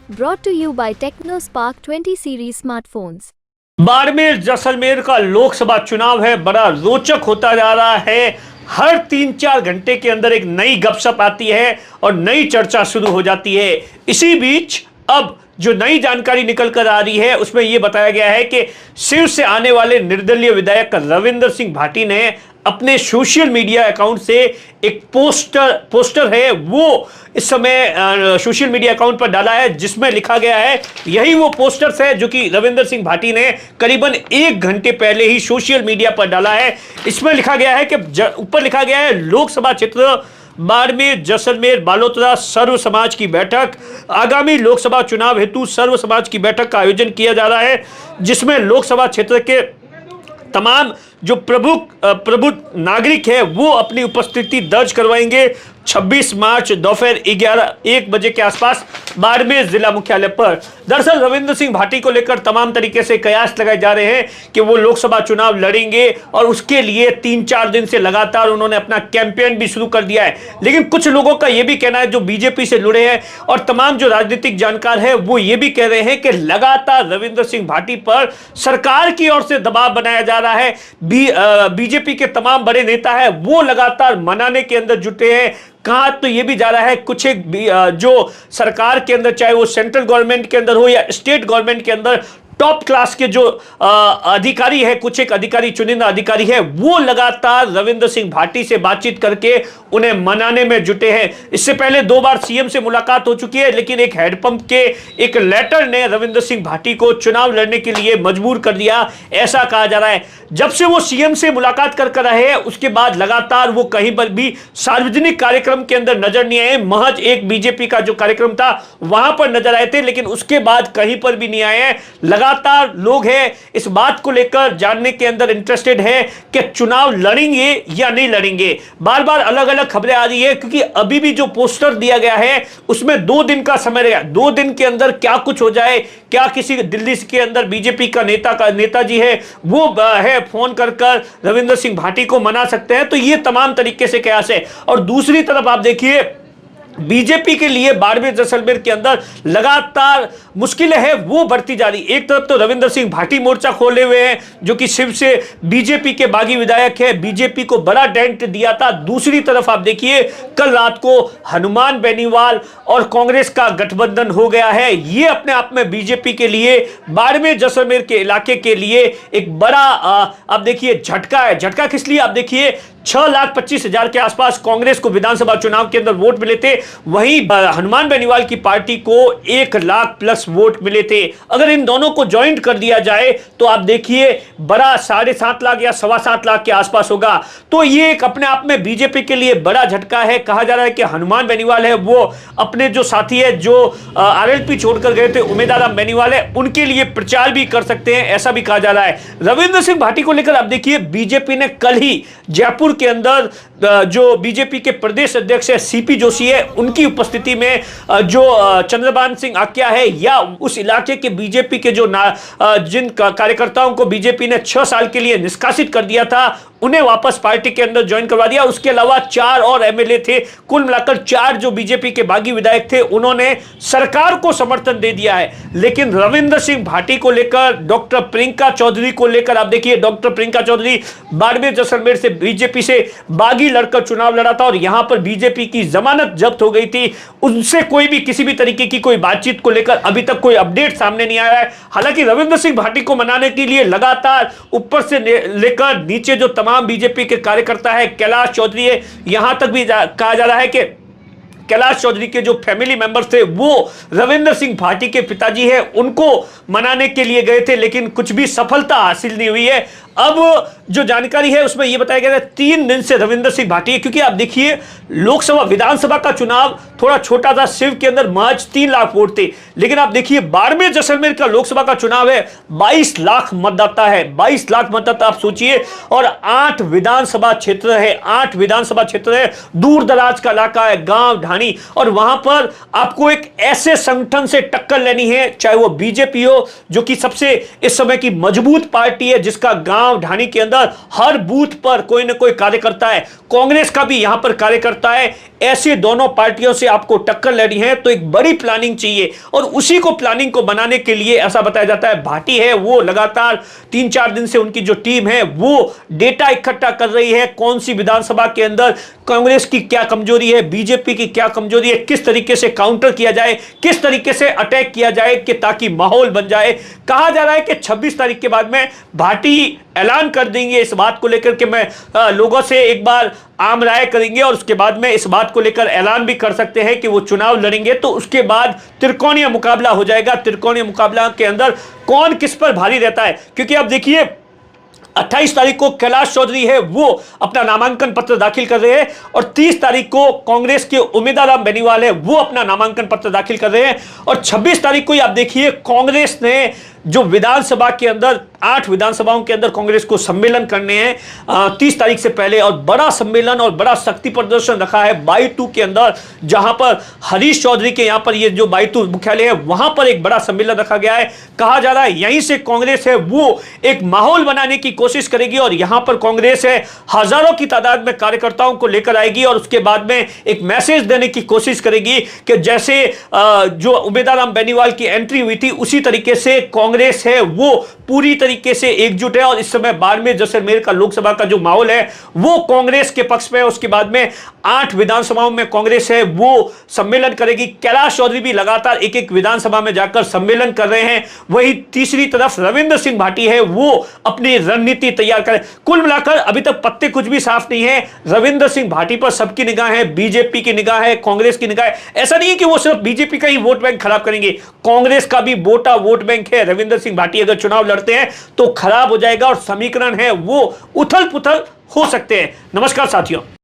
Brought to you by TechnoSpark 20 series smartphones. Barmer Jaisalmer का लोकसभा चुनाव है, बड़ा रोचक होता जा रहा है। हर 3-4 घंटे के अंदर एक नई गपशप आती है और नई चर्चा शुरू हो जाती है। इसी बीच अब जो नई जानकारी निकल कर आ रही है उसमें यह बताया गया है कि शिव से आने वाले निर्दलीय विधायक रविंद्र सिंह भाटी ने अपने सोशल मीडिया अकाउंट से एक पोस्टर है वो इस समय सोशल मीडिया अकाउंट पर डाला है, जिसमें लिखा गया है, यही वो पोस्टर्स है जो कि रविंद्र सिंह भाटी ने करीबन 1 घंटे पहले ही सोशल मीडिया पर डाला है। इसमें लिखा गया है कि ऊपर लिखा गया है, लोकसभा क्षेत्र बाड़मेर जैसलमेर बालोतरा सर्व समाज की बैठक, आगामी लोकसभा चुनाव हेतु सर्व समाज की बैठक का आयोजन किया जा रहा है, जिसमें लोकसभा क्षेत्र के तमाम जो प्रबुद्ध नागरिक है वो अपनी उपस्थिति दर्ज करवाएंगे 26 मार्च दोपहर 1 बजे के आसपास बाड़मेर जिला मुख्यालय पर। दरअसल रविंद्र सिंह भाटी को लेकर तमाम तरीके से कयास लगाए जा रहे हैं कि वो लोकसभा चुनाव लड़ेंगे और उसके लिए 3-4 दिन से लगातार उन्होंने अपना कैंपेन भी शुरू कर दिया है। लेकिन कुछ लोगों का यह भी कहना है जो बीजेपी से जुड़े हैं और तमाम जो राजनीतिक जानकार है वो ये भी कह रहे हैं कि लगातार रविंद्र सिंह भाटी पर सरकार की ओर से दबाव बनाया जा रहा है। बीजेपी के तमाम बड़े नेता है वो लगातार मनाने के अंदर जुटे हैं। कहा तो ये भी जा रहा है कुछ एक जो सरकार के अंदर, चाहे वो सेंट्रल गवर्नमेंट के अंदर हो या स्टेट गवर्नमेंट के अंदर, टॉप क्लास के जो अधिकारी है, कुछ एक अधिकारी, चुनिंदा अधिकारी है, वो लगातार रविंद्र सिंह भाटी से बातचीत करके उन्हें मनाने में जुटे हैं। इससे पहले 2 बार सीएम से मुलाकात हो चुकी है, लेकिन एक हैंडपंप के एक लेटर ने रविंद्र सिंह भाटी को चुनाव लड़ने के लिए मजबूर कर दिया, ऐसा कहा जा रहा है। जब से वो सीएम से मुलाकात कर रहे हैं उसके बाद लगातार वो कहीं पर भी सार्वजनिक कार्यक्रम के अंदर नजर नहीं आए। महज एक बीजेपी का जो कार्यक्रम था वहां पर नजर आए थे, लेकिन उसके बाद कहीं पर भी नहीं आए हैं। लगातार लोग हैं इस बात को लेकर जानने के अंदर इंटरेस्टेड है कि चुनाव लड़ेंगे या नहीं लड़ेंगे। बार बार अलग अलग खबरें आ रही है, क्योंकि अभी भी जो पोस्टर दिया गया है उसमें 2 दिन का समय रहेगा। 2 दिन के अंदर क्या कुछ हो जाए, क्या किसी दिल्ली के अंदर बीजेपी का नेताजी है वो है फोन कर रविंद्र सिंह भाटी को मना सकते हैं, तो ये तमाम तरीके से कयास है। और दूसरी तरफ आप देखिए बीजेपी के लिए बाड़मेर जैसलमेर के अंदर लगातार मुश्किलें हैं वो बढ़ती जा रही। एक तरफ तो रविंद्र सिंह भाटी मोर्चा खोले हुए हैं जो कि शिव से बीजेपी के बागी विधायक है, बीजेपी को बड़ा डेंट दिया था। दूसरी तरफ आप देखिए कल रात को हनुमान बेनीवाल और कांग्रेस का गठबंधन हो गया है। ये अपने आप में बीजेपी के लिए बाड़मेर जैसलमेर के इलाके के लिए एक बड़ा आप देखिए झटका है। झटका किस लिए, आप देखिए 6,25,000 के आसपास कांग्रेस को विधानसभा चुनाव के अंदर वोट मिले थे, वहीं हनुमान बेनीवाल की पार्टी को 1 लाख प्लस वोट मिले थे। अगर इन दोनों को ज्वाइंट कर दिया जाए तो आप देखिए बड़ा 7.5 लाख या 7.25 लाख के आसपास होगा। तो ये एक अपने आप में बीजेपी के लिए बड़ा झटका है। कहा जा रहा है कि हनुमान बेनीवाल है वो अपने जो साथी है जो आरएलपी छोड़कर गए थे, उमेदवार राम बेनीवाल है, उनके लिए प्रचार भी कर सकते हैं, ऐसा भी कहा जा रहा है। रविंद्र सिंह भाटी को लेकर आप देखिए बीजेपी ने कल ही जयपुर के अंदर जो बीजेपी के प्रदेश अध्यक्ष है सीपी जोशी है, उनकी उपस्थिति में जो चंद्रभान सिंह आक्या है या उस इलाके के बीजेपी के जो जिन कार्यकर्ताओं को बीजेपी ने 6 साल के लिए निष्कासित कर दिया था, उन्हें वापस पार्टी के अंदर ज्वाइन करवा दिया। उसके अलावा 4 और एमएलए थे, कुल मिलाकर 4 जो बीजेपी के बागी विधायक थे, उन्होंने सरकार को समर्थन दे दिया है। लेकिन रविंद्र सिंह भाटी को लेकर, डॉक्टर प्रियंका चौधरी को लेकर आप देखिए, डॉक्टर प्रियंका चौधरी बाड़मेर जैसलमेर से बीजेपी से बागी लड़कर चुनाव लड़ा था और यहां पर बीजेपी की जमानत जब्त हो गई थी। उनसे कोई भी किसी भी तरीके की कोई बातचीत को लेकर अभी तक कोई अपडेट सामने नहीं आया है। हालांकि रविंद्र सिंह भाटी को मनाने के लिए लगातार ऊपर से लेकर नीचे जो तमाम बीजेपी के कार्यकर्ता है, कैलाश चौधरी है, यहां तक भी कहा जा रहा है कि कैलाश चौधरी के जो फैमिली मेंबर्स थे वो रविंद्र सिंह भाटी के पिताजी है उनको मनाने के लिए गए थे, लेकिन कुछ भी सफलता हासिल नहीं हुई है। अब जो जानकारी है उसमें यह बताया गया है 3 दिन से रविंद्र सिंह भाटी है, क्योंकि आप देखिए लोकसभा विधानसभा का चुनाव थोड़ा छोटा था, शिव के अंदर महज 3 लाख वोट थे, लेकिन आप देखिए बाड़मेर जैसलमेर का लोकसभा का चुनाव है, 22 लाख मतदाता है, 22 लाख मतदाता आप सोचिए, और 8 विधानसभा क्षेत्र है, 8 विधानसभा क्षेत्र है, दूर दराज का इलाका है, गांव ढाणी, और वहां पर आपको एक ऐसे संगठन से टक्कर लेनी है, चाहे वो बीजेपी हो जो कि सबसे इस समय की मजबूत पार्टी है, जिसका गांव गांव ढाणी के अंदर हर बूथ पर कोई ना कोई कार्यकर्ता है, कांग्रेस का भी यहां पर कार्यकर्ता है। ऐसे दोनों पार्टियों से आपको टक्कर लेनी है तो एक बड़ी प्लानिंग चाहिए, और उसी को प्लानिंग को बनाने के लिए ऐसा बताया जाता है भाटी है वो लगातार 3-4 दिन से उनकी जो टीम है वो डेटा इकट्ठा कर रही है, कौन सी विधानसभा के अंदर कांग्रेस की क्या कमजोरी है, बीजेपी की क्या कमजोरी है, किस तरीके से काउंटर किया जाए, किस तरीके से अटैक किया जाए कि ताकि माहौल बन जाए। कहा जा रहा है कि 26 तारीख के बाद में भाटी ऐलान कर देंगे इस बात को लेकर के मैं लोगों से एक बार आम राय करेंगे, और उसके बाद में इस बात को लेकर ऐलान भी कर सकते हैं कि वो चुनाव लड़ेंगे। तो उसके बाद त्रिकोणीय मुकाबला हो जाएगा। त्रिकोणीय मुकाबला के अंदर कौन किस पर भारी रहता है, क्योंकि अब देखिए 28 तारीख को कैलाश चौधरी है वो अपना नामांकन पत्र दाखिल कर रहे हैं, और 30 तारीख को कांग्रेस के उम्मीदवार राम बेनीवाल है वो अपना नामांकन पत्र दाखिल कर रहे हैं, और 26 तारीख को आप देखिए कांग्रेस ने जो विधानसभा के अंदर 8 विधानसभाओं के अंदर कांग्रेस को सम्मेलन करने हैं 30 तारीख से पहले, और बड़ा सम्मेलन और बड़ा शक्ति प्रदर्शन रखा है बाई2 के अंदर, जहां पर हरीश चौधरी के यहां पर ये जो बाई2 मुख्यालय है वहां पर एक बड़ा सम्मेलन रखा गया है। कहा जा रहा है यहीं से कांग्रेस है वो एक माहौल बनाने की कोशिश करेगी, और यहां पर कांग्रेस है हजारों की तादाद में कार्यकर्ताओं को लेकर आएगी, और उसके बाद में एक मैसेज देने की कोशिश करेगी कि जैसे जो उम्मीदवार राम बेनीवाल की एंट्री हुई थी उसी तरीके से कांग्रेस है वो पूरी तरीके से एकजुट है, और इस समय बाड़मेर जैसलमेर का लोकसभा का जो माहौल है वो कांग्रेस के पक्ष में है। उसके बाद में 8 विधानसभाओं में कांग्रेस है वो सम्मेलन करेगी। कैलाश चौधरी भी लगातार एक एक विधानसभा में जाकर सम्मेलन कर रहे हैं। वहीं तीसरी तरफ रविंद्र सिंह भाटी है वो अपनी रणनीति तैयार करें। कुल मिलाकर अभी तक पत्ते कुछ भी साफ नहीं है। रविंद्र सिंह भाटी पर सबकी निगाह है, बीजेपी की निगाह है, कांग्रेस की निगाह है। ऐसा नहीं है कि वो सिर्फ बीजेपी का ही वोट बैंक खराब करेंगे, कांग्रेस का भी मोटा वोट बैंक है। रविंद्र सिंह भाटी अगर चुनाव लड़ते हैं तो खराब हो जाएगा, और समीकरण है वो उथल पुथल हो सकते हैं। नमस्कार साथियों।